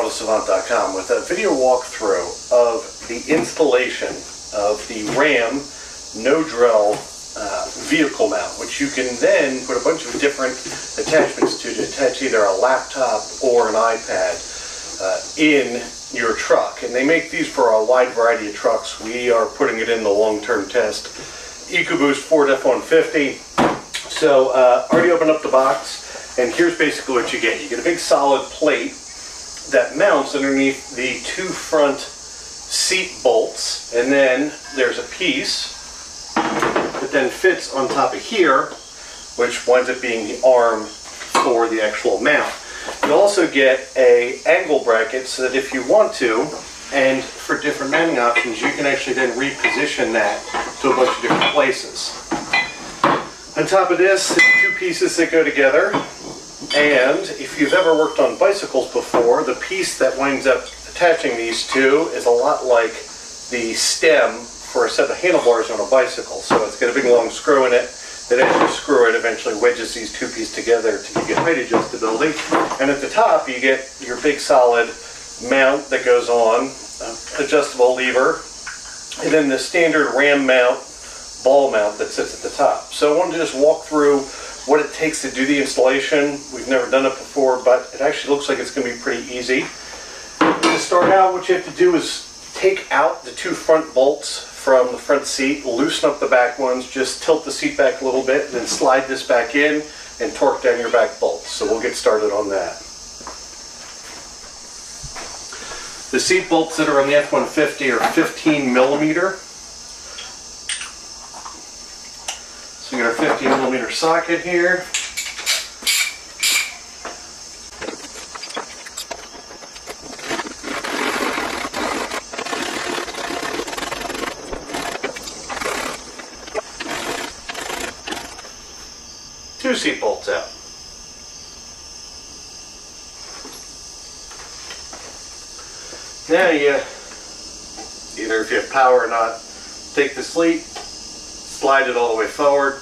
AutoSavant.com with a video walkthrough of the installation of the Ram no-drill vehicle mount, which you can then put a bunch of different attachments to attach either a laptop or an iPad in your truck. And they make these for a wide variety of trucks. We are putting it in the long-term test. EcoBoost Ford F-150. So already opened up the box, and here's basically what you get. You get a big solid plate that mounts underneath the two front seat bolts, and then there's a piece that then fits on top of here, which winds up being the arm for the actual mount. You also get a angle bracket so that if you want to, and for different mounting options, you can actually then reposition that to a bunch of different places. On top of this, two pieces that go together, and if you've ever worked on bicycles before, the piece that winds up attaching these two is a lot like the stem for a set of handlebars on a bicycle. So it's got a big long screw in it that, as you screw it, eventually wedges these two pieces together to give you height adjustability. And at the top, you get your big solid mount that goes on, adjustable lever, and then the standard Ram mount, ball mount that sits at the top. So I wanted to just walk through what it takes to do the installation. We've never done it before, but it actually looks like it's going to be pretty easy. To start out, what you have to do is take out the two front bolts from the front seat, loosen up the back ones, just tilt the seat back a little bit, and then slide this back in and torque down your back bolts. So we'll get started on that. The seat bolts that are on the F-150 are 15 millimeter. So we got our 15 millimeter socket here. Two seat bolts out. Now you, either if you have power or not, take the sleeve, slide it all the way forward.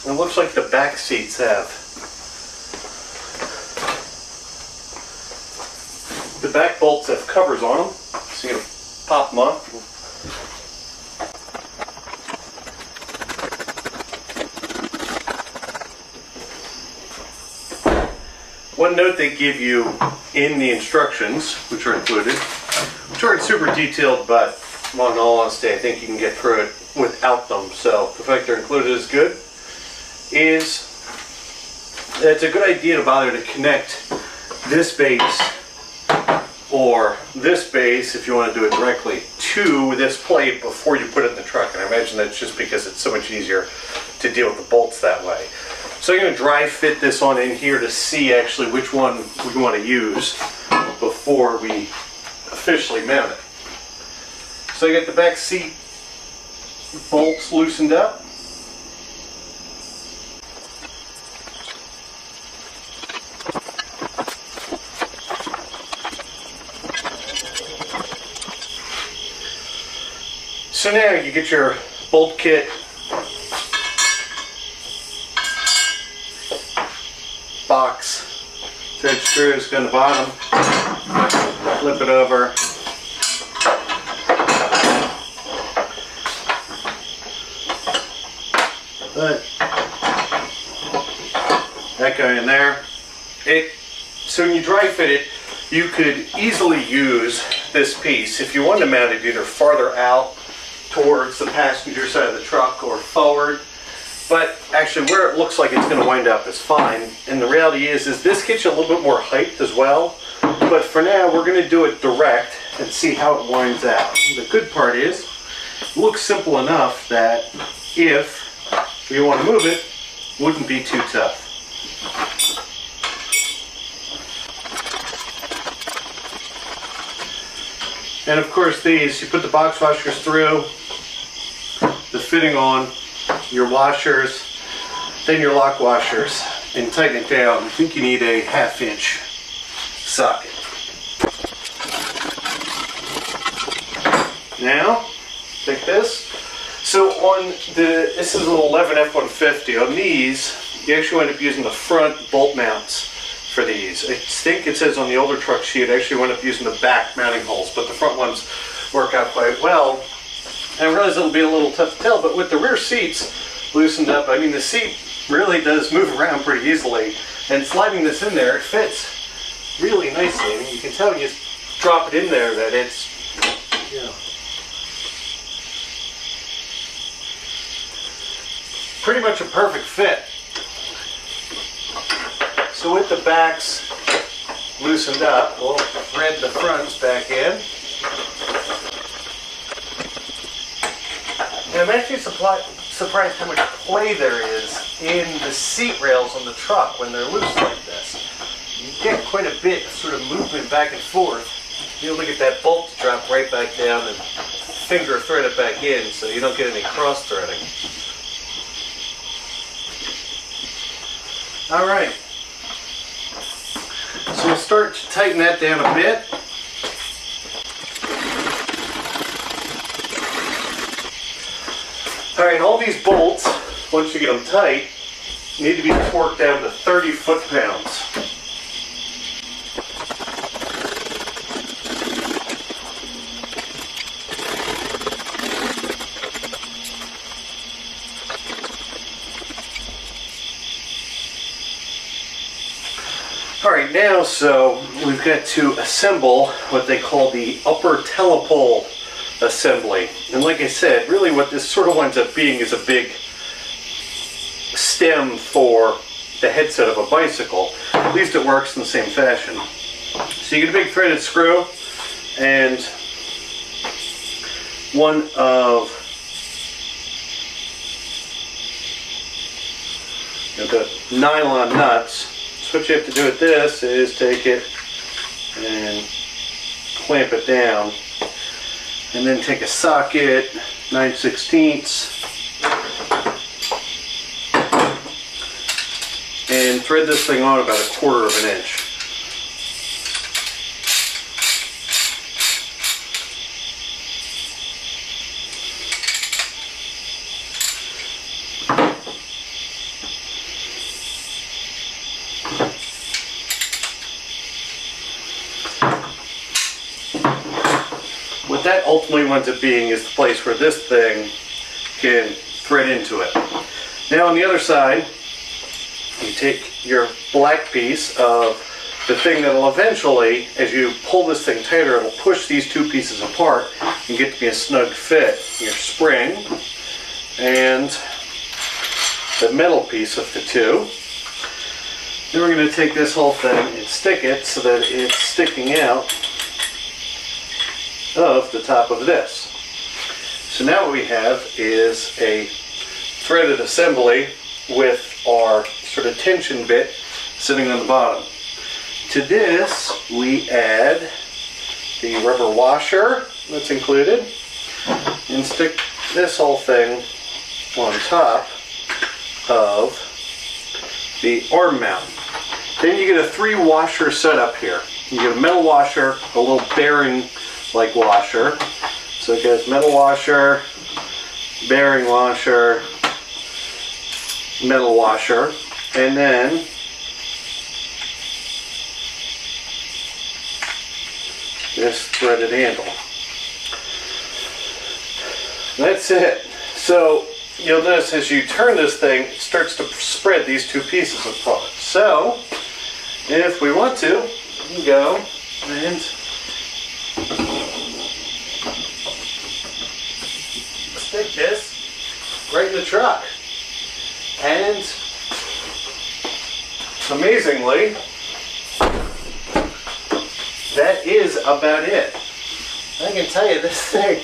And it looks like the back seats have. The back bolts have covers on them, so you're going to pop them off. One note they give you in the instructions, which are included, which aren't super detailed, but in all honesty, I think you can get through it without them. So the fact they're included is good. Is that it's a good idea to bother to connect this base or this base, if you want to do it directly, to this plate before you put it in the truck. And I imagine that's just because it's so much easier to deal with the bolts that way. So I'm going to dry fit this on in here to see actually which one we want to use before we officially mount it. So I got the back seat bolts loosened up. So now you get your bolt kit box, thread screws go in the bottom, flip it over, but that guy in there. So when you dry fit it, you could easily use this piece if you wanted to mount it either farther out towards the passenger side of the truck or forward. But actually where it looks like it's going to wind up is fine. And the reality is this gets you a little bit more height as well. But for now, we're going to do it direct and see how it winds out. The good part is, it looks simple enough that if you want to move it, it wouldn't be too tough. And of course these, you put the box washers through, the fitting on, your washers, then your lock washers, and tighten it down. I think you need a 1/2 inch socket. Now, take this. So on this is an 11 F-150. On these, you actually end up using the front bolt mounts for these. I think it says on the older trucks you'd actually wind up using the back mounting holes, but the front ones work out quite well. And I realize it'll be a little tough to tell, but with the rear seats loosened up, I mean the seat really does move around pretty easily, and sliding this in there, it fits really nicely. I mean, you can tell when you drop it in there that it's, you know, pretty much a perfect fit. So with the backs loosened up, we'll thread the fronts back in. And I'm actually surprised how much play there is in the seat rails on the truck when they're loose like this. You get quite a bit of sort of movement back and forth. You'll look at that bolt to drop right back down and finger thread it back in so you don't get any cross threading. All right, so we'll start to tighten that down a bit. All right, all these bolts, once you get them tight, need to be torqued down to 30 foot-pounds. Alright, now so we've got to assemble what they call the upper telepole assembly. And like I said, really what this sort of winds up being is a big stem for the headset of a bicycle. At least it works in the same fashion. So you get a big threaded screw and one of the nylon nuts. So what you have to do with this is take it and clamp it down, and then take a socket, 9/16, and thread this thing on about 1/4 of an inch. What that ultimately winds up being is the place where this thing can thread into it. Now on the other side, you take your black piece of the thing that'll eventually, as you pull this thing tighter, it'll push these two pieces apart and get to be a snug fit. Your spring and the metal piece of the two. Then we're going to take this whole thing and stick it so that it's sticking out of the top of this. So now what we have is a threaded assembly with our sort of tension bit sitting on the bottom. To this we add the rubber washer that's included and stick this whole thing on top of the arm mount. Then you get a 3-washer setup here. You get a metal washer, a little bearing like washer. So it goes metal washer, bearing washer, metal washer, and then this threaded handle. That's it. So you'll notice as you turn this thing, it starts to spread these two pieces apart. So if we want to, we can go and stick this right in the truck. And amazingly, that is about it. I can tell you this thing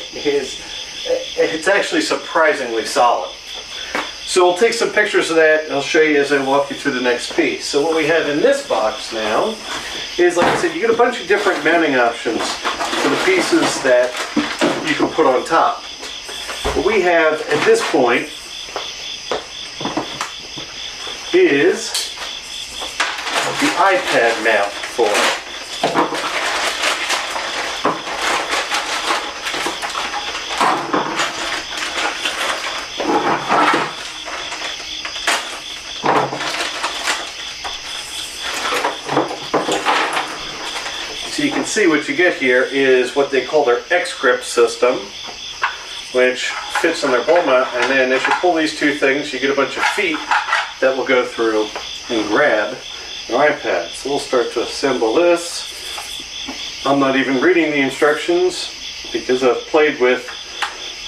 it's actually surprisingly solid. So we'll take some pictures of that and I'll show you as I walk you through the next piece. So what we have in this box now is, like I said, you get a bunch of different mounting options for the pieces that you can put on top. What we have at this point is the iPad mount for it. see, what you get here is what they call their X-grip system, which fits on their ball mount, and then as you pull these two things, you get a bunch of feet that will go through and grab your iPad. So we'll start to assemble this. I'm not even reading the instructions because I've played with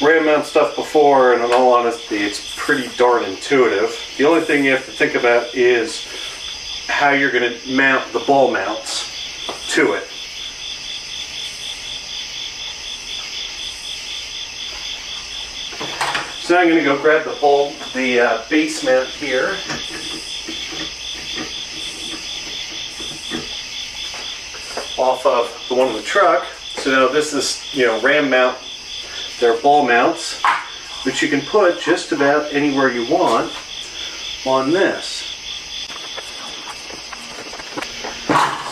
RAM mount stuff before, and in all honesty, it's pretty darn intuitive. The only thing you have to think about is how you're going to mount the ball mounts to it. So now I'm going to go grab the base mount here. Off of the one in the truck. So now this is, RAM mount. They're ball mounts, which you can put just about anywhere you want on this.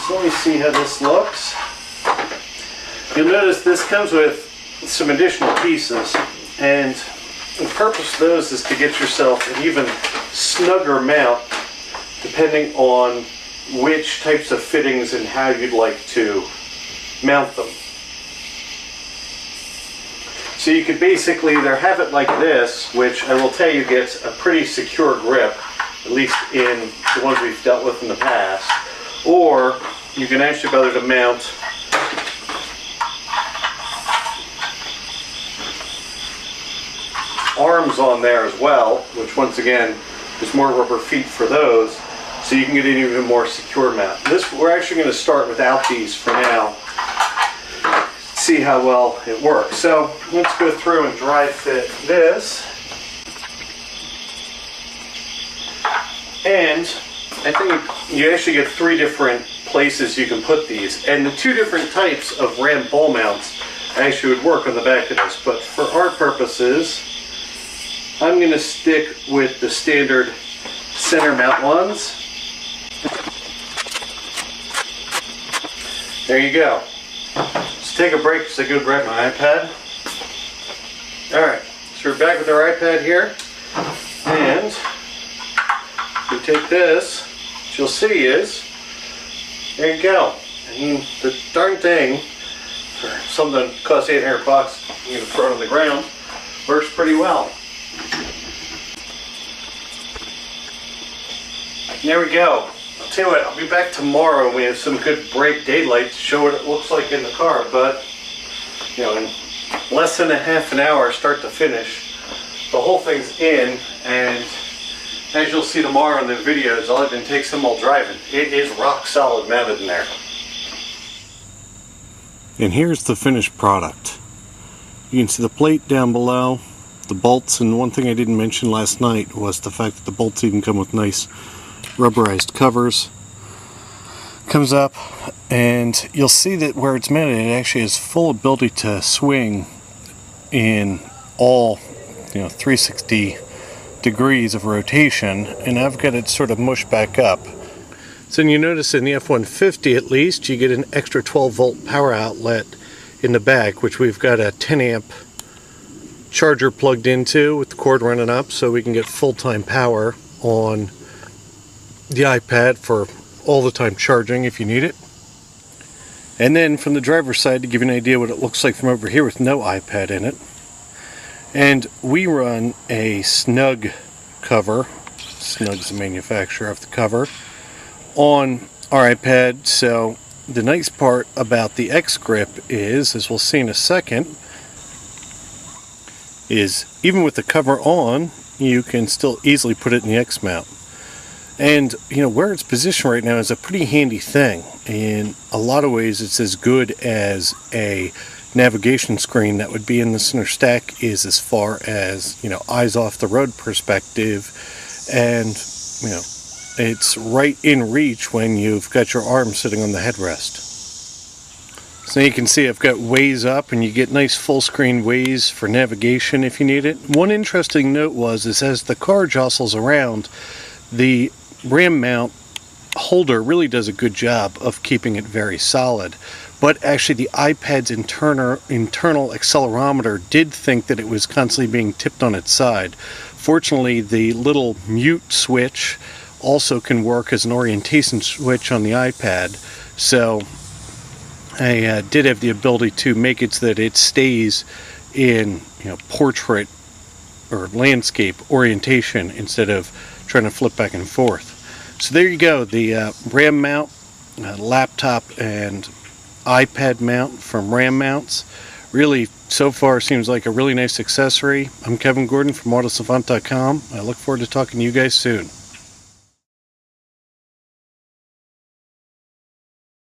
So let me see how this looks. You'll notice this comes with some additional pieces, and the purpose of those is to get yourself an even snugger mount depending on which types of fittings and how you'd like to mount them. So you could basically either have it like this, which I will tell you gets a pretty secure grip, at least in the ones we've dealt with in the past, or you can actually be able to mount arms on there as well, which once again, there's more rubber feet for those, so you can get an even more secure mount. We're actually going to start without these for now, see how well it works. So let's go through and dry fit this. And I think you actually get 3 different places you can put these, and the 2 different types of RAM ball mounts actually would work on the back of this, but for our purposes I'm going to stick with the standard center mount ones. There you go. Let's take a break as I go grab my iPad. Alright, so we're back with our iPad here, and we take this, what you'll see is, there you go. I mean, the darn thing, for something that costs $800, you can throw it on the ground, works pretty well. There we go. I'll tell you what, I'll be back tomorrow and we have some good break daylight to show what it looks like in the car, but in less than a half an hour start to finish, the whole thing's in, and as you'll see tomorrow in the videos, I'll even take some while driving. It is rock solid mounted in there. And here's the finished product. You can see the plate down below, the bolts, and one thing I didn't mention last night was the fact that the bolts even come with nice rubberized covers. Comes up, and you'll see that where it's mounted, it actually has full ability to swing in all 360 degrees of rotation, and I've got it sort of mushed back up. So you notice in the F-150 at least, you get an extra 12 volt power outlet in the back, which we've got a 10 amp charger plugged into with the cord running up, so we can get full-time power on the iPad for all the time charging if you need it. And then from the driver's side, to give you an idea what it looks like from over here with no iPad in it. And we run a Snug cover, Snug's the manufacturer of the cover, on our iPad. So the nice part about the X-grip is, as we'll see in a second, is even with the cover on, you can still easily put it in the X mount. And where it's positioned right now is a pretty handy thing. In a lot of ways, it's as good as a navigation screen that would be in the center stack is, as far as eyes off the road perspective, and it's right in reach when you've got your arm sitting on the headrest. So you can see I've got Waze up, and you get nice full screen Waze for navigation if you need it. One interesting note is as the car jostles around, the RAM mount holder really does a good job of keeping it very solid, but actually the iPad's internal accelerometer did think that it was constantly being tipped on its side. Fortunately, the little mute switch also can work as an orientation switch on the iPad, so I did have the ability to make it so that it stays in portrait or landscape orientation instead of trying to flip back and forth. So there you go, the RAM mount, laptop and iPad mount from RAM Mounts. Really, so far, seems like a really nice accessory. I'm Kevin Gordon from AutoSavant.com. I look forward to talking to you guys soon.